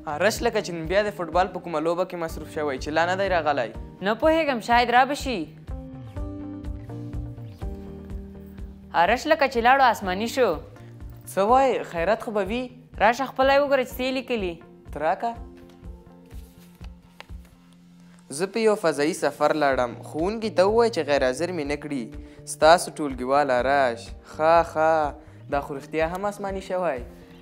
رش لکه چې نن بیا د فوټبال په کومه لوبه کې مصروف شوی چې لا نه دی راغلی. نه پوهېږم شاید را به شي. رش لکه چې لاړو آسماني شو. څه وایې خیرات خو به وي؟ راشه خپله یې وګوره چې څه یې لیکلي. ته راکه. زه په یو فضایي سفر لاړم. ښوونکي ته ووایه چې غیر حاضر مې نه کړي. ستاسو ټولګیواله راش. ښه دا خو رښتیا هم آسماني شوی.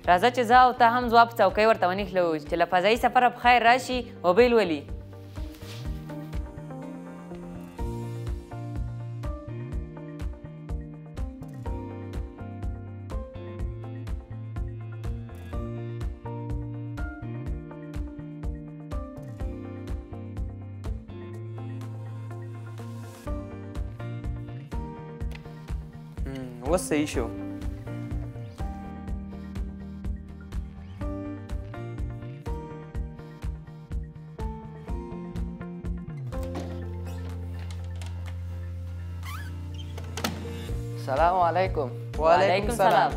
راځه چې زه او ته هم ځواب په څوکۍ ورته ونښلو چې له فضایي سفره په خیر راشي وبې لولي. اوس صحیح شو. السلام علیکم. وعلیکم السلام.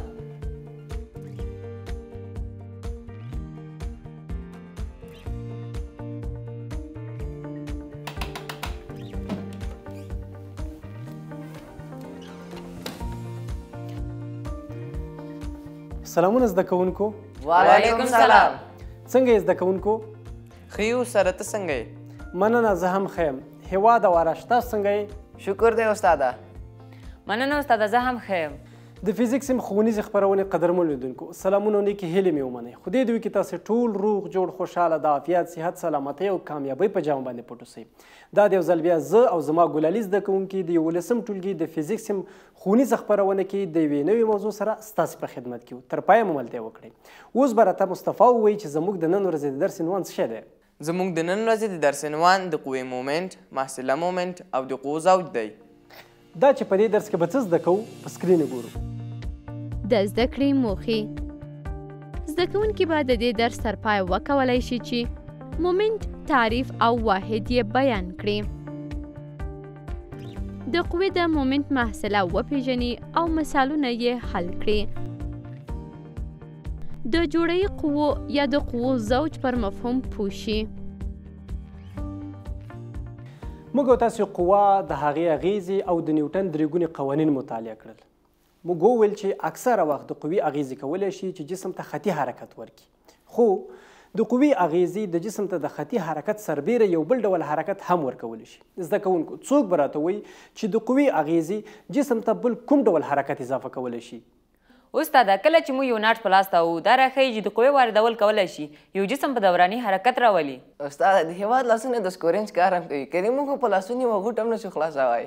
سلامونه زده کوونکو. وعلیکم السلام. څنګه یې زده کوونکو؟ ښه یو سره ته څنګه یې؟ مننه زه هم ښه یم. هېواد او آرش تاسو څنګه یې؟ شکر دی استاده. مننه استاده زه هم ښه یم. د فزیکس ښوونیزې خپرونې قدرمن لیدونکو سلامونه او نیکې هیلې مې ومنئ. خو دې دوی کې تاسې ټول روغ جوړ خوشحاله د عافیت صحت سلامتۍ او کامیابۍ په جامه باندې پټ اوسئ. دا د یو ځل بیا زه او زما ګلالي زده کوونکي د 11 ټولګي د فزیکس ښوونیزه خپرونه کې د یوې نوې موضوع سره ستاسې په خدمت کې یو. تر پایه مو ملتیا وکړئ. اوس به راته مصطفی ووایي چې زموږ د نن ورځې د درس عنوان څه شی دی؟ زموږ د نن ورځې د درس عنوان د قوې مومنټ، محصله مومنټ او د قوو زوج دی. دا چې په دې درس کې به څه زده کوو په سکرین ګورو. د زده کړې موخې. زده کوونکي به د دې درس تر پای وکولی شي چې مومنټ تعریف او واحد یې بیان کړي، د قوې د مومنټ محصله وپیژني او مثالونه یې حل کړي، د جوړې قوو یا د قوو زوج پر مفهوم پوه شي. موږ او تاسو قوه د هغې اغیزې او د نیوټن درې ګونې قوانین مطالعه کړل. موږ وویل چې اکثره وخت د قوې اغیزې کولی شي چې جسم ته خطي حرکت ورکړي، خو د قوې اغیزې د جسم ته د خطي حرکت سربیره یو بل ډول حرکت هم ورکولی شي. زده کوونکو څوک به راته وایي چې د قوې اغیزې جسم ته بل کوم ډول حرکت اضافه کولی شي؟ استاده کله چې موږ یو ناټ په لاس تاوو دا راښیي چې د قوې واردول کولی شي یو جسم په دوراني حرکت راولي. استاده د هېواد لاسونه د سکورینج کار هم کوي، که دې موږ په لاسونو یوه غوټ هم نشو خلاصوی.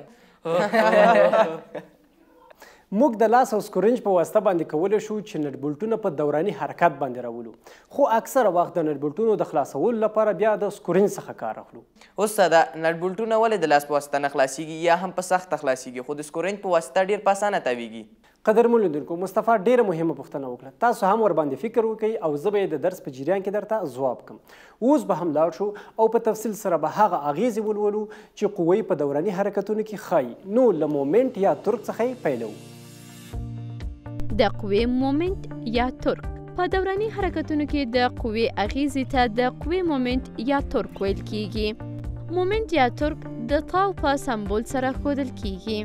موږ د لاس او سکورینج په واسطه باندې کولی شو چې نټ بولټونه په دوراني حرکت باندې راولو، خو اکثره وخت د نټ بولټونو د خلاصولو لپاره بیا د سکورینج څخه کار اخلو. استاده نټ بولټونه ولې د لاس په واسطه نه خلاصیږي یا هم په سخته خلاصیږي خو د سکورینج په واسطه ډېر په اسانه تاویږي؟ قدرمن لیدونکو مصطفی ډیره مهمه پوښتنه وکړه. تاسو هم ورباندې فکر وکړئ او زه به یې د درس په جریان کې درته ځواب کړم. اوس به هم لاړ شو او په تفصیل سره به هغه اغیزې ولولو چې قوې په دوراني حرکتونو کې ښایي. نو له مومنټ یا ترک څخه یې پیلوو. د قوې مومنټ یا ترک. په دوراني حرکتونو کې د قوې اغیزې ته د قوې مومنټ یا ترک ویل کیږي. مومنټ یا ترک د تاو په سمبول سره ښودل کیږي.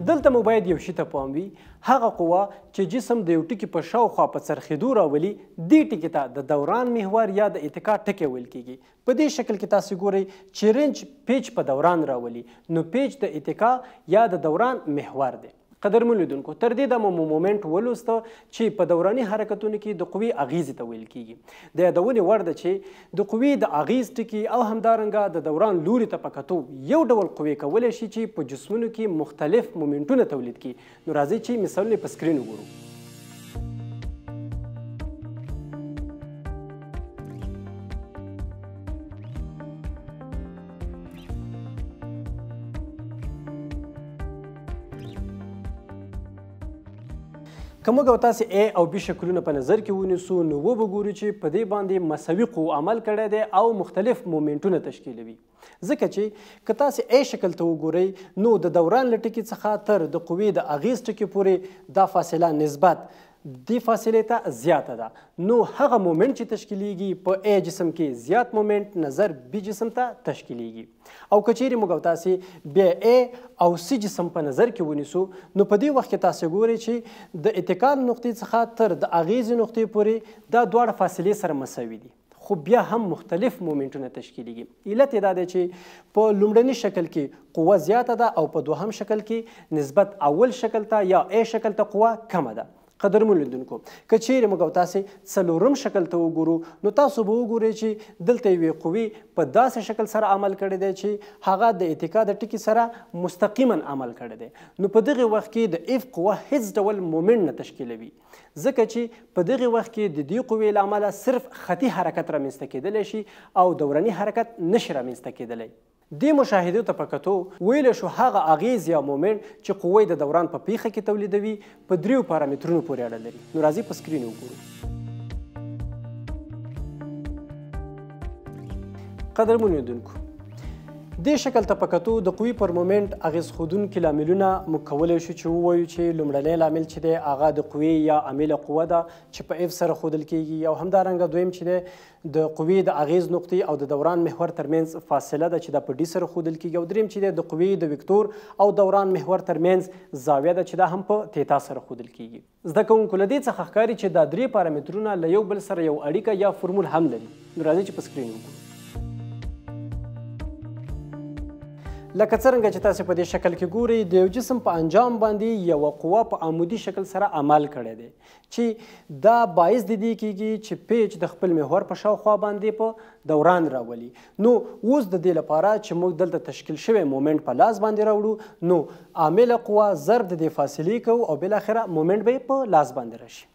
دلته مو باید یو شي ته پام وي، هغه قوه چې جسم د یو ټکي په شاوخوا په څرخېدو راولي دې ټکي ته د دوران محور یا د اتکا ټکی ویل کیږي. په دې شکل کې تاسو ګورئ چې رنج پیچ په دوران راولي، نو پیچ د اتکا یا د دوران محور دی. قدرمن لیدونکو تر دې دمه مو مومنټ ولوسته چې په دوراني حرکتونو کې د قوې اغیزې ته ویل کیږي. د یادونې وړ ده چې د قوې د اغیز ټکي او همدارنګه د دوران لوري ته په کتو یو ډول قوې کولی شي چې په جسمونو کې مختلف مومنټونه تولید کړي. نو راځئ چې مثالونه په سکرین وګورو. که موږ او تاسې A او B شکلونه په نظر کې ونیسو نو وبه ګورو چې په دې باندې مساوي قوو عمل کړی دی او مختلف مومنټونه تشکیلوي. ځکه چې که تاسې A شکل ته وګورئ نو د دوران له ټکي څخه تر د قوې د اغیز ټکي پورې دا فاصله نسبت دې فاصلې ته زیاته ده نو هغه مومنټ چې تشکیلیږي په ا جسم کې زیات مومنټ نظر بي جسم ته تشکیلیږي او که چیرې موږ تاسې بیا ا او سی جسم په نظر کې ونیسو نو په دې وخت کې تاسو ګورئ چې د اتکال نقطې څخه تر د اغیزې نقطې پورې دا دواړه فاصلې سره مساوي دي خو بیا هم مختلف مومنټونه تشکیلیږي علت یې دا دی چې په لومړني شکل کې قوه زیاته ده او په دوهم شکل کې نسبت اول شکل ته یا ا شکل ته قوه کمه ده قدرمن لیدونکو که چیرې موږ تاسې څلورم شکل ته وګورو نو تاسو به وګورئ چې دلته یوې قوې په داسې شکل سره عمل کړی دی چې هغه د اتکا د ټکي سره مستقیما عمل کړی دی نو په دغه وخت کې د اف قوه هیڅ ډول مومنټ نه تشکیلوي ځکه چې په دغه وخت کې د دې قوې له امله صرف خطي حرکت رامنځته کیدلی شي او دوراني حرکت نشي رامنځته کیدلی دې مشاهدو ته په کتو ویلی شو هغه اغیز یا مومنټ چې قوې د دوران په پیښه کې تولیدوي په دریو پارامترونو پورې اړه لري نو راځئ په سکرین وګورو قدرمنو لیدونکو دې شکل ته په کتو د قوې پر مومنټ اغیز ښودونکي لاملونه موږ کولی شو چې ووایو چې لومړنی لامل چې دی هغه د قوې یا عامله قوه ده چې په اف سره ښودل کیږي او همدارنګه دویم چې دی د قوې د اغیز نقطې او د دوران محور ترمنځ فاصله ده چې دا په ډي سره ښودل کیږي او دریم چې دی د قوې د وکتور او دوران محور ترمنځ زاویه ده چې دا هم په تیتا سره ښودل کیږي زده کوونکو له دې څخه ښکاري چې دا درې پارامترونه له یو بل سره یو اړیکه یا فرمول هم لري نو راځئ چې په سکرین وګورو لکه څرنګه چې تاسو په دې شکل کې ګورئ د یو جسم په انجام باندې یوه قوه په عمودي شکل سره عمل کړی دی چې دا باعث د دې کیږي چې پیچ د خپل محور په شاوخوا باندې په دوران راولي نو اوس د دې لپاره چې موږ دلته تشکیل شوی مومنټ په لاس باندې راوړو نو عامله قوه ضرب د دې فاصلې کوو او بالاخره مومنټ به په لاس باندې راشي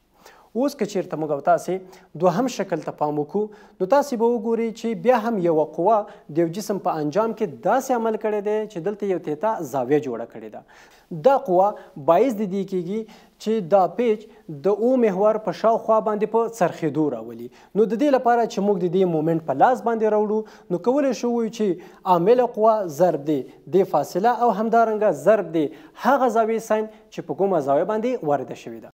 اوس که چیرته موږ او تاسې دوهم شکل ته پام وکړو نو تاسې به وګورئ چې بیا هم یوه قوه د یو جسم په انجام کې داسې عمل کړی دی چې دلته یو تیتا زاویه جوړه کړې ده دا قوه باعث د دې کیږي چې دا پیچ د او محور په شاوخوا باندې په څرخېدو راولي نو د دې لپاره چې موږ د دې مومنټ په لاس باندې راوړو نو کولی شو ووایو چې عامله قوه ضرب دی د فاصله او همدارنګه ضرب دی هغه زاویې ساین چې په کومه زاویه باندې وارده شوې ده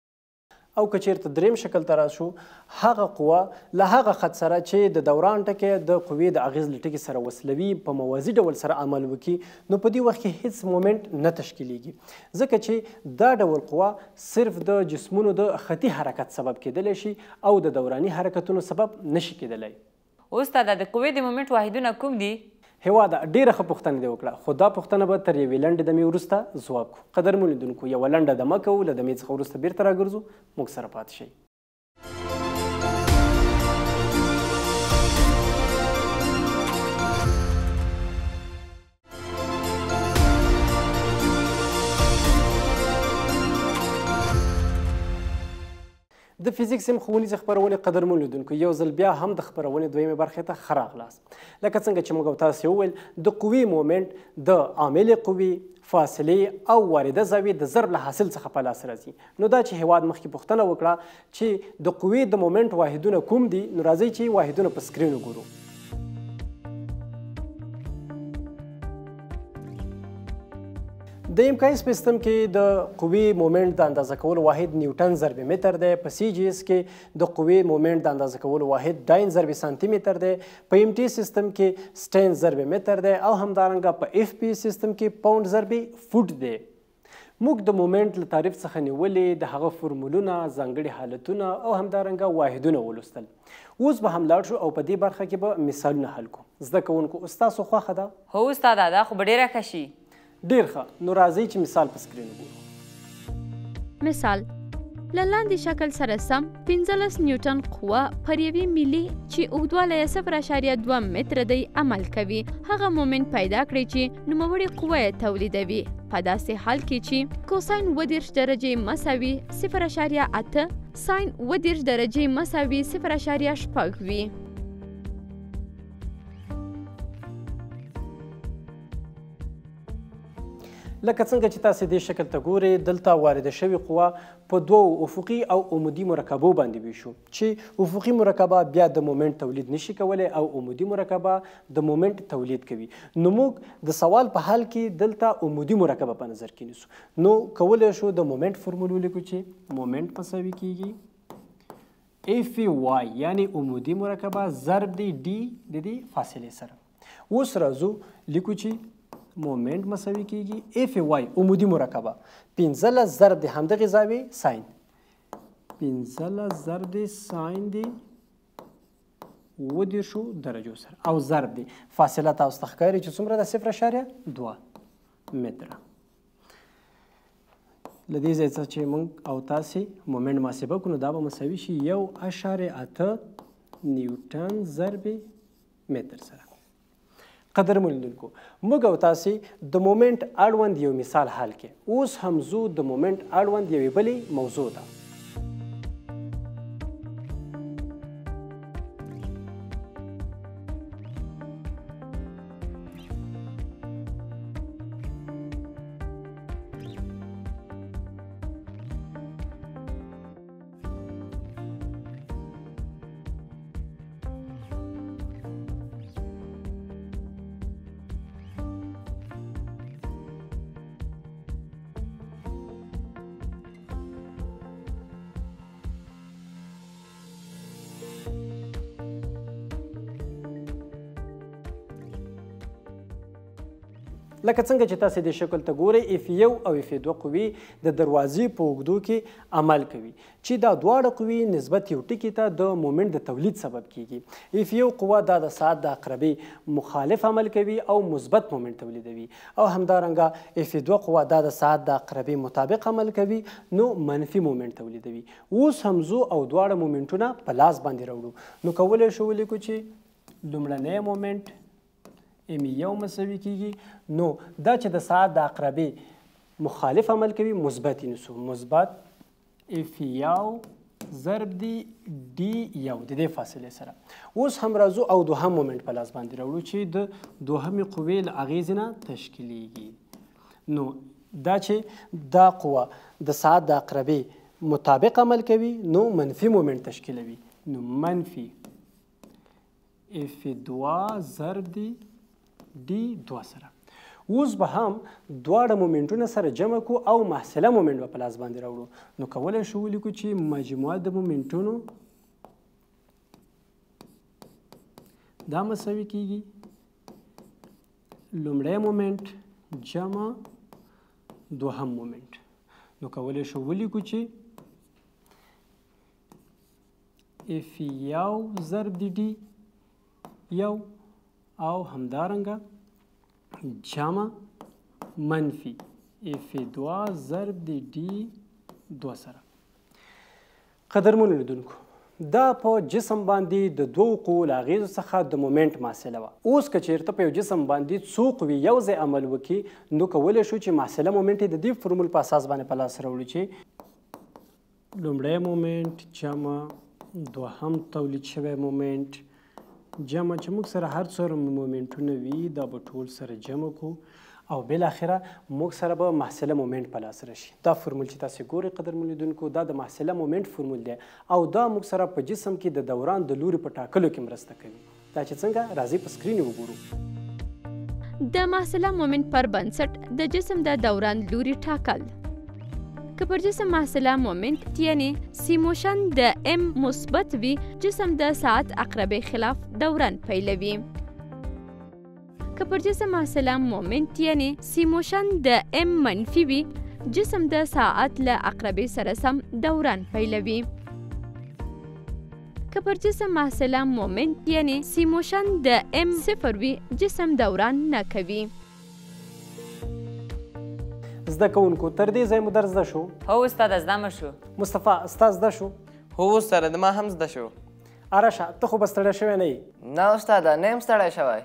او که چیرته دریم شکل ته راشو هغه قوه له هغه خط سره چې د دوران ټکی د قوې د اغیز له ټکي سره وصلوي په موازي ډول سره عمل وکړي نو په دې وخت کې هیڅ مومنټ نه تشکیلیږي ځکه چې دا ډول قوه صرف د جسمونو د خطي حرکت سبب کیدلی شي او د دوراني حرکتونو سبب نشي کیدلی استاده د قوې د مومنټ واحدونه کوم دي هیواده ډیره ښه پوښتنه دې وکړه خو دا پوښتنه به تر یوې لنډې دمې وروسته ځواب کړو قدرمنو لیدونکو یوه لنډه دمه کوو له دمې څخه وروسته بیرته راګرځو موږ سره پاتې شئ د فزیکس هم ښوونیزې خپرونې قدرمن لیدونکو یو ځل بیا هم د خپرونې دویمې برخې ته ښه راغلاست لکه څنګه چې موږ او تاسې وویل د قوې مومنټ د عاملې قوې فاصلې او وارده زاویې د ضرب له حاصل څخه په لاس راځي نو دا چې هیواد مخکې پوښتنه وکړه چې د قوې د مومنټ واحدونه کوم دي نو راځئ چې واحدونه په سکرین وګورو د امکایس په سیستم کې د قوې مومنټ د اندازه کولو واحد نیوټن ضرب متر دی په سی جی اس کې د قوې مومنټ د اندازه کولو واحد ډاین ضرب سانتي متر دی په ام ټي سیستم کې سټین ضرب متر دی او همدارنګه په اف پی سیستم کې پاوند ضرب فوټ دی موږ د مومنټ له تعریف څخه نیولې د هغه فرمولونه ځانګړي حالتونه او همدارنګه واحدونه ولوستل اوس به هم لاړ شو او په دې برخه کې به مثالونه حل کړو زده کوونکو ستاسو خوښه ده هو استاده دا خو به ډیره ښه شي ډیر ښه نو راځئ چې مثال په سکرین وګورو مثال له لاندې شکل سره سم 15 نیوټن قوه پر یوې میلي چې اوږدوالی یې 0.2 متره دی عمل کوي هغه مومنټ پیدا کړئ چې نوموړې قوه یې تولیدوي په داسې حال کې چې کوساین 30 درجې مساوي 0.8 ساین 30 درجې مساوي 0.6 وي لکه څنګه چې تاسې دې شکل ته ګورئ دلته وارده شوې قوه په دوو افقي او عمودي مرکبو باندې ویشو چې افقي مرکبه بیا د مومنټ تولید نشي کولی او عمودي مرکبه د مومنټ تولید کوي. نو موږ د سوال په حال کې دلته عمودي مرکبه په نظر کې نیسو. نو کولی شو د مومنټ فورمول ولیکو چې مومنټ مساوي کیږي اف واي یعنی عمودي مرکبه ضرب دی ډي د دې فاصلې سره. اوس راځو لیکو چې مومنټ مساوي کیږي اف واي عمودي مرکبه 15 ضرب د همدغې زاویې ساین 15 ضرب د ساین دی 30 درجو سره او ضرب دی فاصله تاسو ته ښکاري چې څومره ده 0.2 متره. له دې ځای څخه چې موږ او تاسې مومنټ محاسبه کړو نو دا به مساوي شي 1.8 نیوټن ضرب متر سره. قدرمنو لیدونکو موږ او تاسې د مومنټ اړوند یو مثال حل کې اوس هم زو د مومنټ اړوند یوې بلې موضوع ده. لکه څنګه چې تاسې دې شکل ته ګورئ اف یو او اف دوه قوې د دروازې په اوږدو کې عمل کوي چې دا دواړه قوې نسبت یو ټکي ته د مومنټ د تولید سبب کیږي. اف یو قوه دا د ساعت د عقربې مخالف عمل کوي او مثبت مومنټ تولیدوي او همدارنګه اف دوه قوه دا د ساعت د عقربې مطابق عمل کوي نو منفي مومنټ تولیدوي. اوس همزو او دواړه مومنټونه په لاس باندې راوړو نو کولی شو ولیکو چې لومړنی مومنټ ام یو مساوي کیږي نو دا چې د ساعت د عقربې مخالف عمل کوي مثبت نیسو مثبت اف یو ضرب دی ډي یو د دې فاصلې سره. اوس هم راځو او دوهم مومنټ په لاس باندې راوړو چې د دوهمې قوې له اغیزې نه تشکیلیږي. نو دا چې دا قوه د ساعت د عقربې مطابق عمل کوي نو منفي مومنټ تشکیلوي نو منفي اف دوه ضرب دی ډي دوه سره. اوس به هم دواړه مومنټونه سره جمع کو او محصله مومنټ به په لاس باندې راوړو نو کولی شو ولیکو چې مجموعه د مومنټونو دا مساوي کیږي لومړی مومنټ جمع دوهم مومنټ. نو کولی شو ولیکو چې اف یو ضرب دی ډي یو او همدارنګه جمع منفي اف دوه ضرب دی ډي دوه سره. قدرمنو لیدونکو دا په جسم باندې د دوو قوو له اغیزو څخه د مومنټ محصله وه. اوس که چیرته په یو جسم باندې څو قوې یو ځای عمل وکړي نو کولی شو چې محصله مومنټ یې د دې فرمول په اساس باندې په لاس راوړو چې لومړی مومنټ جمع دوهم تولید شوی مومنټ جمع چې موږ سره هر څومره مومنټونه وي دا به ټول سره جمع کو او بالاخره موږ سره به محصله مومنټ په لاس راشي. دا فرمول چې تاسې ګورئ قدرمنو لیدونکو دا د محصله مومنټ فرمول دی او دا موږ سره په جسم کې د دوران د لوري په ټاکلو کې مرسته کوي. دا چې څنګه راځي په سکرین وګورو. د محصله مومنټ پر بنسټ د جسم د دوران لوري ټاکل که پر جسم محصله مومنټ یعنی سی موشن د ام مثبت وي جسم د ساعت عقربې خلاف دوران پیلوي. که پر جسم محصله مومنټ یعنی سی موشن د ام منفي وي جسم د ساعت له عقربې سره سم دوران پیلوي. که پر جسم محصله مومنټ یعنی سی موشن د ام صفر وي جسم دوران نه کوي. زده کوونکو تر دې ځای مو درس زده شو؟ هو استاده زده مو شو. مصطفی ستا زده شو؟ هو استاده د ما هم زده شو. ارشه ته خو به ستړی شوی نه یې؟ نه استاده نه یم ستړی شوی.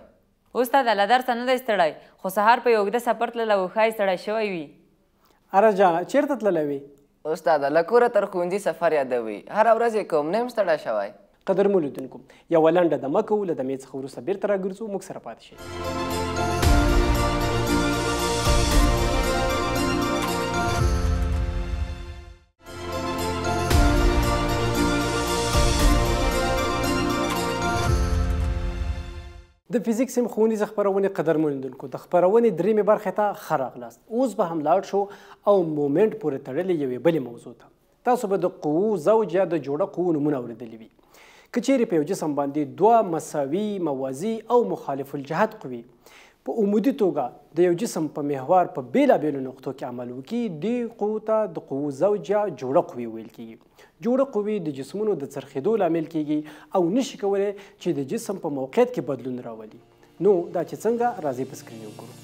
استاده له درسه نه دی ستړی خو سهار په یو اوږده سفر تللی و ښایي ستړی شوی وي. اره جانه چیرته تللی وې؟ استاده له کوره تر ښوونځي سفر یادوي هره ورځ یې کوم نه یم ستړی شوی. قدرمنو لیدونکو یوه لنډه دمه کوو له دمې څخه وروسته بیرته راګرځو موږ سره پاتې شئ. د فزیکس ښوونیزې خپرونې قدرمنو لیدونکو د خپرونې درېیمې برخې ته ښه راغلاست. اوس به هم لاړ شو او مومنټ پورې تړلې یوې بلې موضوع ته. تاسو به د قوو زوج یا د جوړه قوو نومونه اورېدلي وي. که چیرې په یو جسم باندې دوه مساوي موازي او مخالف الجهت قوې په عمودي توګه د یو جسم په محور په بېلابېلو نقطو کې عمل وکړي، دې قوو ته د قوو زوج یا جوړه قوې ویل کېږي. جوړه قوې د جسمونو د څرخېدو لامل کېږي او نشي کولی چې د جسم په موقعیت کې بدلون راولي. نو دا چې څنګه راځي په سکرین وګورو.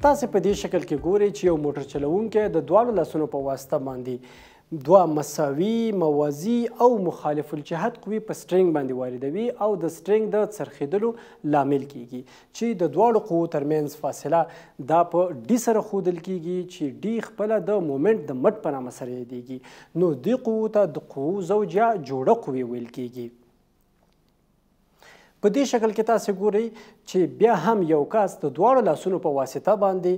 تاسې په دې شکل کې ګورئ چې یو موټر چلوونکی د دواړو لاسونو په واسطه باندې دوه مساوي موازي او مخالف الجهت قوې په سټرنګ باندې واردوي او د سټرنګ د څرخېدلو لامل کیږي چې د دواړو قوو ترمنځ فاصله دا په ډي سره ښودل کیږي چې ډي خپله د مومنټ د مټ په نامه سره یادیږي. نو دې قوو ته د قوو زوج یا جوړه قوې ویل کیږي. په دې شکل کې تاسې ګورئ چې بیا هم یو کس د دواړو لاسونو په واسطه باندې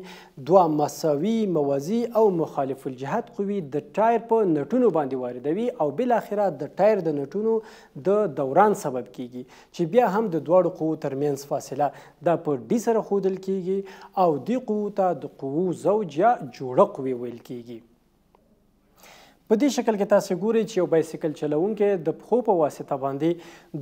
دوه مساوي موازي او مخالف الجهت قوې د ټایر په نټونو باندې واردوي او بالاخره د ټایر د نټونو د دوران سبب کیږي چې بیا هم د دواړو قوو ترمنځ فاصله دا په ډي سره ښودل کیږي او دې قوو ته د قوو زوج یا جوړه قوې ویل کیږي. په دې شکل کې تاسې ګورئ چې یو بایسکل چلوونکی د پښو په واسطه باندې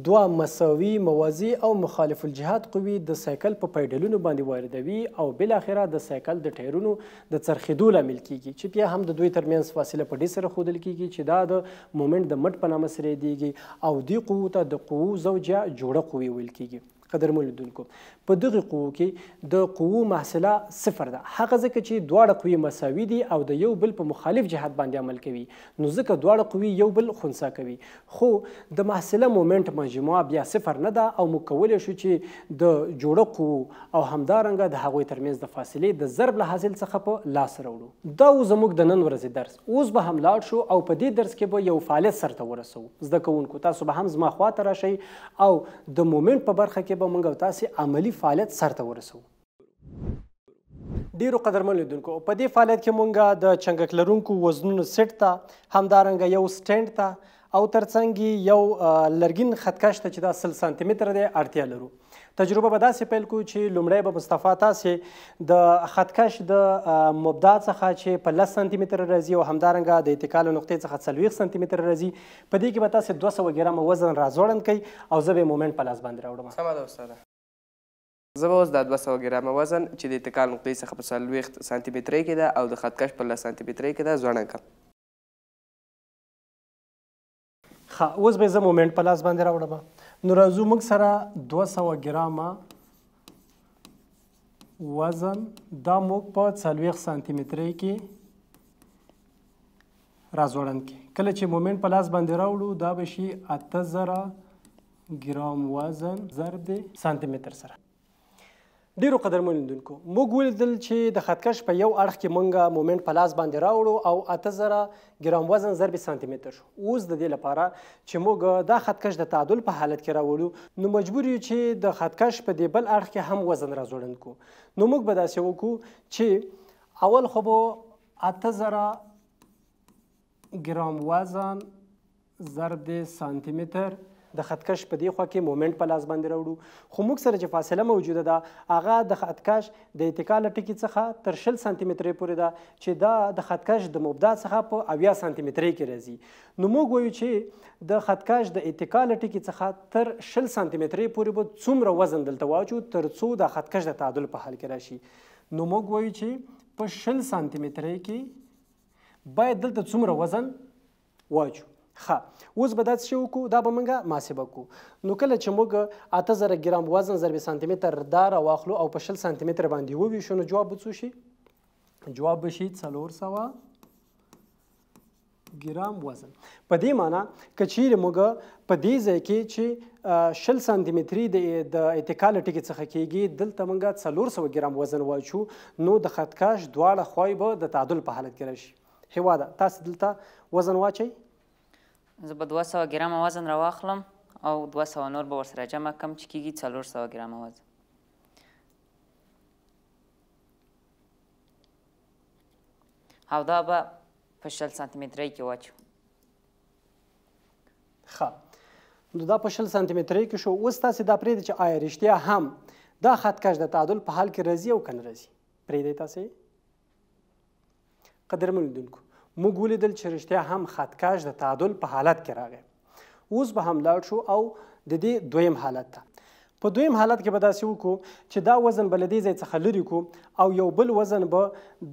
دوه مساوي موازي او مخالف الجهات قوې د سایکل په پیډلونو باندې واردوي او بالاخره د سایکل د ټایرونو د څرخېدو لامل کیږي چې بیا هم د دوی ترمنځ فاصله په ډي سره ښودل کیږي چې دا د مومنټ د مټ په نامه سره یادیږي او دې قوو ته د قوو زوج یا جوړه قوې ویل کیږي. قدرمنو لیدونکو په دغه قوو کې د قوو محصله صفر ده، هغه ځکه چې دواړه قوې مساوي دي او د یو بل په مخالف جهت باندې عمل کوي، نو ځکه دواړه قوې یو بل خنثی کوي. خو د محصله مومنټ مجموعه بیا صفر نه ده او موږ کولی شو چې د جوړه قوو او همدارنګه د هغوی ترمنځ د فاصلې د ضرب له حاصل څخه په لاس راوړو. دا زموږ د نن ورځې درس. اوس به هم لاړ شو او په دې درس کې به یو فعالیت سرته ورسوو. زده کوونکو تاسو به هم زما خواته راشئ او د مومنټ په برخه کې به موږ او تاسې عملي فعالیت سرته ورسوو. ډیرو قدرمنو لیدونکو په دې فعالیت کې مونږ د چنګک لرونکو وزنونو سیټ ته همدارنګه یو سټینډ ته او ترڅنګ یو لرګین خطکش ته چې دا 10 سانتي متره دی اړتیا لرو. تجربه به داسې پیل کړو چې لومړی به مصطفی تاسې د خطکش د مبدا څخه چې په 10 سانتي متره راځي او همدارنګه د اتکا له نقطې څخه 40 سانتي متره راځي، په دې کې به تاسې 200 ګرامه وزن راځوړند کوئ او زه به مومنټ په لاس باندې راوړم. سمه ده استاده. زه به اوس دا 200 ګرامه وزن چې د اتکا نقطې څخه په 40 سانتي مترۍ کې ده او د خطکش په 10 سانتي مترۍ کې ده ځوړند کړم. ښه، اوس به زه مومنټ په لاس باندې راوړم. نو راځو موږ سره 200 ګرامه وزن دا موږ په 40 سانتي مترۍ کې راځوړند کړي. کله چې مومنټ په لاس باندې راوړو دا به شي 8000 ګرام وزن ضرب د سانتي متر سره. ډیرو قدرمنو لیدونکو موږ ولیدل چې د خطکش په یو اړخ کې موږ مومنټ په لاس باندې راوړو او 8000 ګرام وزن ضرب سانتي متر شو. اوس د دې لپاره چې موږ دا خطکش د تعادل په حالت کې راوړو نو مجبور یو چې د خطکش په دې بل اړخ کې هم وزن راځوړند کو. نو موږ به داسې وکړو چې اول خو به 8000 ګرام وزن ضرب د سانتي متر د خطکش په دې خوا کې مومنټ په لاس باندې راوړو. خو موږ سره چې فاصله موجوده ده هغه د خطکش د اتکا له ټکي څخه تر 60 سانتي مترۍ پورې ده چې دا د خطکش د مبدا څخه په 80 سانتي مترۍ کې راځي. نو موږ وایو چې د خطکش د اتکا له ټکي څخه تر 60 سانتي مترۍ پورې به څومره وزن دلته واچو تر څو د خطکش د تعادل په حال کې راشي. نو موږ وایو چې په 60 سانتي مترۍ کې باید دلته څومره وزن واچو. ښه، اوس به داسې شی وکړو، دا به موږ محاسبه کړو. نو کله چې موږ 8000 ګرام وزن ضرب سانتي متر دا راواخلو او په 60 سانتي متر باندې وویشو نو جواب به څه شي؟ جواب به شي 400 ګرام وزن. په دې معنی که چیرې موږ په دې ځای کې چې 60 سانتي متري د اتکا له ټکي څخه کیږي دلته موږ 400 ګرام وزن واچو نو د خطکش دواړه خواوې به د تعادل په حالت کې راشي. هیواده تاسې دلته وزن واچئ. زه به 200 ګرامه وزن راواخلم او 200 نور به ورسره جمع کړم چې کېږي 400 ګرامه وزن. او دا به په 60 سانتي مترۍ کې واچو. ښه نو دا په 60 سانتي مترۍ کې شو. اوس تاسې دا پرېږدئ چې آیا رښتیا هم دا خط کش د تعادل په حال کې راځي او که نه راځي. پرېږدئ تاسې. قدرمنو لیدونکو موږ ولیدل چې رښتیا هم خط کش د تعادل په حالت کې راغی. اوس به هم لاړ شو او د دې دویم حالت ته. په دویم حالت کې به داسې وکړو چې دا وزن به له دې ځای څخه لرې کړو او یو بل وزن به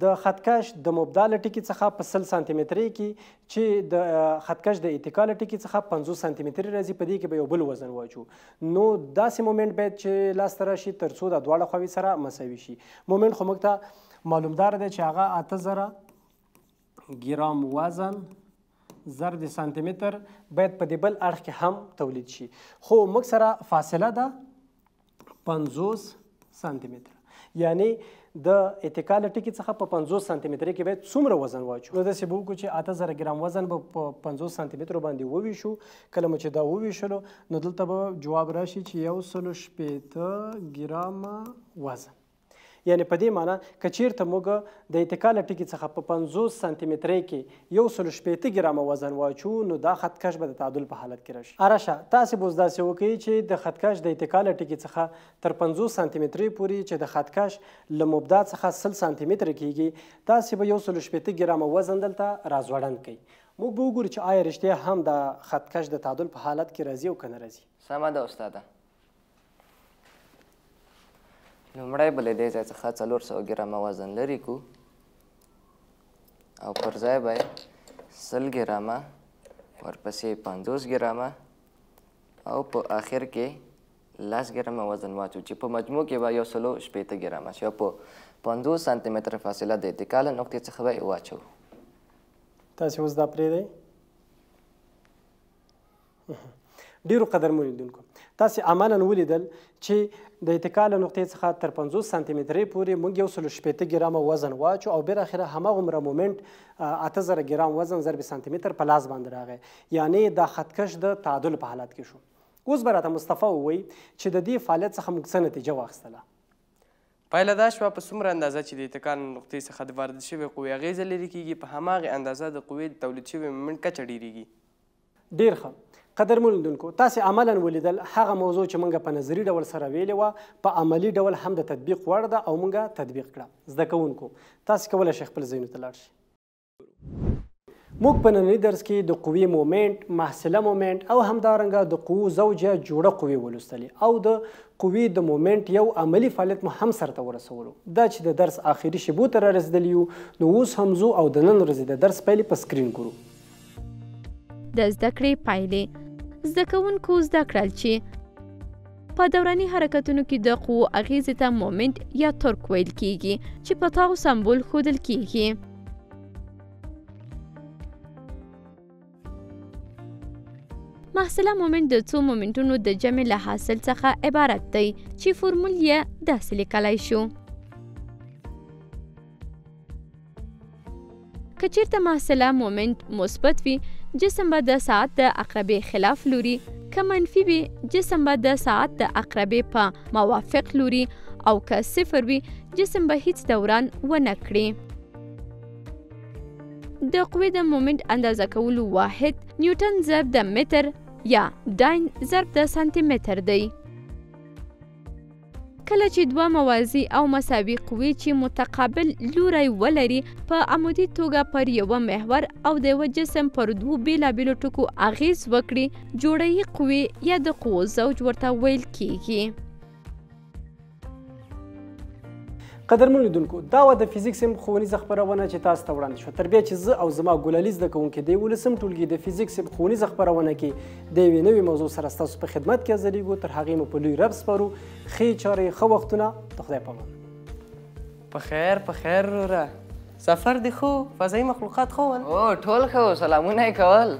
د خط کش د مبدا له ټکي څخه په 60 سانتي مترۍ کې چې د خط کش د اتکا له ټکي څخه 50 سانتي مترۍ راځي په دې کې به یو بل وزن واچو. نو داسې مومنټ باید چې لاسته راشي تر څو دا دواړه خواوې سره مساوي شي. مومنټ خو موږ ته معلومدار دی چې هغه 8000 ګرام وزن ضرب د سانتي متر باید په دې بل اړخ کې هم تولید شي. خو موږ سره فاصله ده 50 سانتي متر، یعنی د اتکا له ټکي څخه په 50 سانتي مترۍ کې باید څومره وزن واچو. نو داسې به وکړو چې 8000 ګرام وزن به په 50 سانتي مترو باندې وویشو. کله مو چې دا وویشلو نو دلته به جواب راشي چې 160 ګرامه وزن. یعنی په دې معنی که چیرته موږ د اتکا له ټکي څخه په 50 سانتي مترۍ کې 160 ګرامه وزن واچو نو دا خط کش به د تعادل په حالت کې راشي. راشه تاسې به اوس داسې وکړئ چې د خط کش د اتکا له ټکي څخه تر 50 سانتي مترۍ پورې چې د خط کش له مبدا څخه 60 سانتي متره کیږي تاسې به 160 ګرامه وزن دلته راځوړند کړئ. موږ به وګورو چې آیا رښتیا هم د خط کش د تعادل په حالت کې راځي او که نه راځي. سمه ده استاده. لومړی به له دې ځای څخه 400 ګرامه وزن لرې کړو او پر ځای به 100 ګرامه ورپسې 50 ګرامه او په آخر کې 10 ګرامه وزن واچو چې په مجموع کې به 160 ګرامه شي او په 50 سانتي متر فاصله د اتکا له نقطې څخه به یې واچو. تاسې اوس دا پرېږدئ. ډېرو قدرمنو لیدونکو تاسې عملاً ولیدل چې د اتکا له نقطې څخه تر 50 سانتي مترۍ پورې موږ 160 ګرامه وزن واچو او بالاخره هماغومره مومنټ 8000 ګرام وزن ضرب سانتي متر په لاس باندې راغی. یعنی دا خط کش د تعادل په حالت کې شو. اوس به راته مصطفی ووایي چې د دې فعالیت څخه موږ څه نتیجه واخیستله. پایله دا شوه په څومره اندازه چې د اتکا نقطې څخه د وارد شوې قوې اغیزه لرې کیږي په هماغې اندازه د قوې د تولید شوې مومنټ کچه ډیریږي. ډېر ښه. قدرمنو لیدونکو تاسې عملاً ولیدل هغه موضوع چې موږ په نظري ډول سره ویلې وه په عملي ډول هم د تطبیق وړ ده او موږ تطبیق کړه. زده کوونکو تاسې کولی شئ خپل ځایونو ته لاړ شئ. موږ په ننني درس کې د قوې مومنټ، محصله مومنټ او همدارنګه د قوو زوجه جوړه قوې ولوستلې او د قوې د مومنټ یو عملي فعالیت مو هم سرته ورسولو. دا چې د درس آخري شیبو ته رارسېدلي یو نو اوس هم ځو او د نن ورځې د درس پایلې په سکرین ګورو. د زده کړې پایلې. زده کوونکو زده کړل چې په دوراني حرکتونو کې د قوو اغیزې ته مومنټ یا تورک ویل کیږي چې په تاو سمبول ښودل کیږي. محصله مومنټ د څو مومنټونو د جمع له حاصل څخه عبارت دی چې فورمول یې داسې لیکلی شو. که چیرته محصله مومنټ مثبت وي جسم به د ساعت د عقربې خلاف لوري، که منفي وي جسم به د ساعت د عقربې په موافق لوري او که صفر وي جسم به هیڅ دوران ونه کړي. د قوې د مومنټ اندازه کولو واحد نیوټن ضرب د متر یا ډاین ضرب د سانتي متر دی. کله چې دوه موازي او مساوي قوې چې متقابل لوری ولري په عمودي توګه پر یوه محور او د یوه جسم پر دوو بېلابېلو ټکو اغیز وکړي جوړوي قوې یا د قوو زوج ورته ویل کیږي. قدرمنو لیدونکو دا وه د فزیکس ښوونیزه خپرونه چې تاسو ته وړاندې شوه. تر بیا چې زه او زما ګلالي زده کوونکي د 11 ټولګي د فزیکس ښوونیزه خپرونه کې د یوې نوې موضوع سره ستاسو په خدمت کې حاضرېږو. تر هغې مو په لوی رب سپارو. ښې چارې، ښه وختونه، د خدای په امان. په خیر په خیر وروره. سفر دې ښه، فضایي مخلوقات ښه ول؟ او ټول ښه و، سلامونه یې کول.